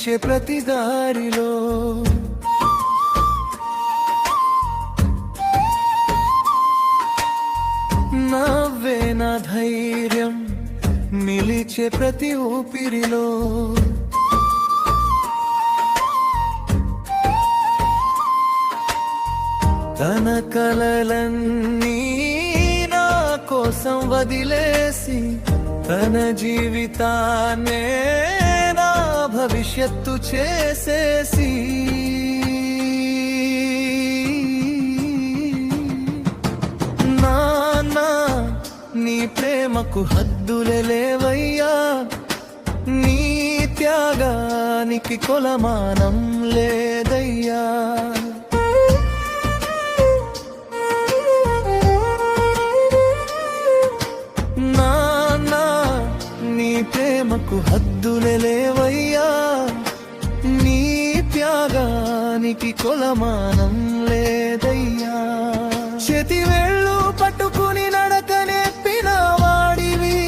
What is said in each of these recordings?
నడిచే ప్రతి దారిలో నవ్వే నా ధైర్యం నిలిచే ప్రతి ఊపిరిలో తన కలలన్నీ నా కోసం వదిలేసి తన జీవితాన్నే నా భవిష్యత్తు చేసేసి నాన్నా నీ ప్రేమకు హద్దులే లేవయ్యా నీ త్యాగానికి కొలమానం లేదయ్యా ప్రేమకు హద్దులే లేవయ్యా నీ త్యాగానికి కొలమానం లేదయ్యా చేతి వేళ్ళు పట్టుకుని నడక నేర్పిన వాడివి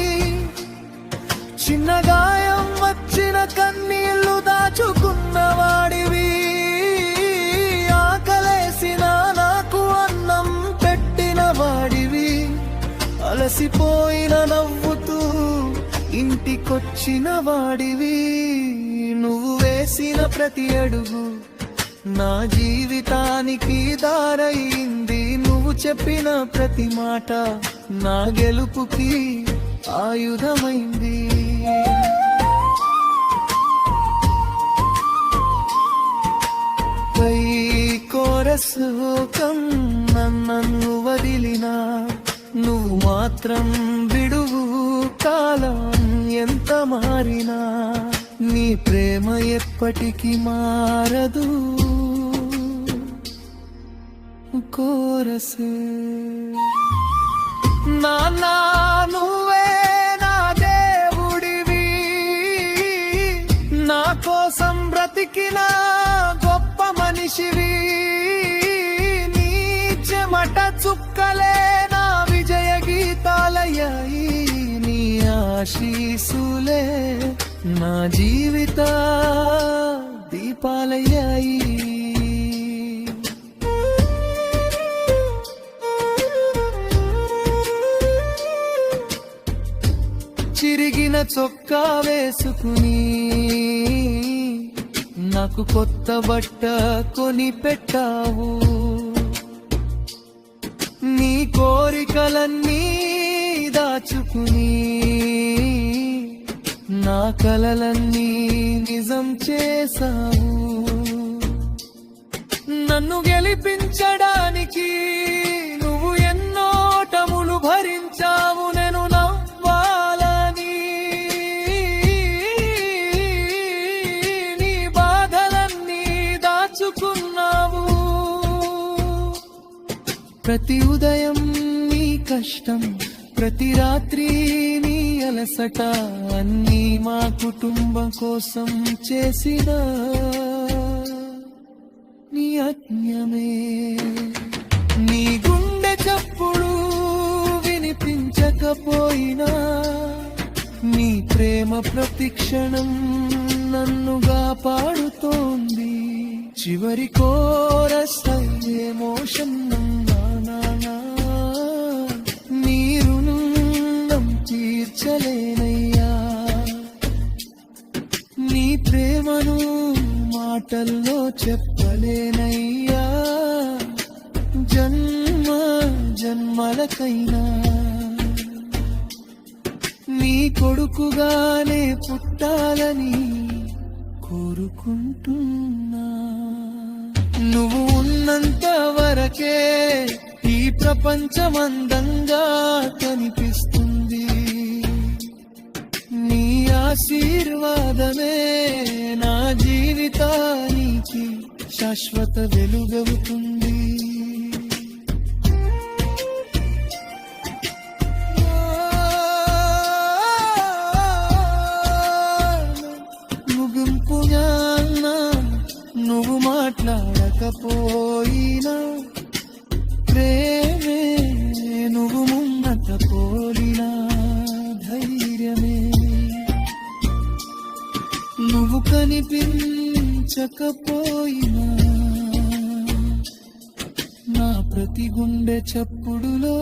చిన్న గాయం వచ్చిన కన్నీళ్లు దాచుకున్న వాడివి ఆకలేసిన నాకు అన్నం పెట్టిన వాడివి అలసిపోయిన నవ్వుతూ ఇంటికొచ్చిన వాడివి నువ్వు వేసిన ప్రతి అడుగు నా జీవితానికి దారయింది నువ్వు చెప్పిన ప్రతి మాట నా గెలుపుకి ఆయుధమైంది పై కోరసుకం నన్ను వదిలినా నువ్వు మాత్రం విడువు కాలం ఎంత మారినా నీ ప్రేమ ఎప్పటికీ మారదు కోరసే నాన్నా నువ్వే నా దేవుడివి నా కోసం బ్రతికిన గొప్ప మనిషివి నీ చెమట చుక్కలే నా విజయ గీతాలయ్యాయి ఆశీసులే నా జీవిత దీపాలయ్యాయి చిరిగిన చొక్కా వేసుకుని నాకు కొత్త బట్ట కొని పెట్టావు నీ కోరికలన్నీ దాచుకుని నా కలలన్నీ నిజం చేశావు నన్ను గెలిపించడానికి నువ్వు ఎన్నో టములు భరించావు నేను నవ్వాలని నీ బాధలన్నీ దాచుకున్నావు ప్రతి ఉదయం నీ కష్టం ప్రతి రాత్రి నీ అలసట అన్నీ మా కుటుంబం కోసం చేసిన నీ యజ్ఞమే నీ గుండె చప్పుడు వినిపించకపోయినా నీ ప్రేమ ప్రతిక్షణం నన్నుగా పాడుతోంది చివరి కోరస్ ఎమోషన్ తీర్చలేనయ్యా నీ ప్రేమను మాటల్లో చెప్పలేనయ్యా జన్మ జన్మలకైనా నీ కొడుకుగానే పుట్టాలని కోరుకుంటున్నా నువ్వు ఉన్నంత వరకే ఈ ప్రపంచమందంగా కనిపిస్తుంది నీ ఆశీర్వాదమే నా జీవితానికి శాశ్వత వెలుగవుతుంది ముగింపుగా నువ్వు మాట్లాడకపోయినా ప్రేమే నువ్వు ముందట పోలినా ధైర్యమే నువ్వు కని వినిపించకపోయినా నా ప్రతి గుండె చప్పుడులో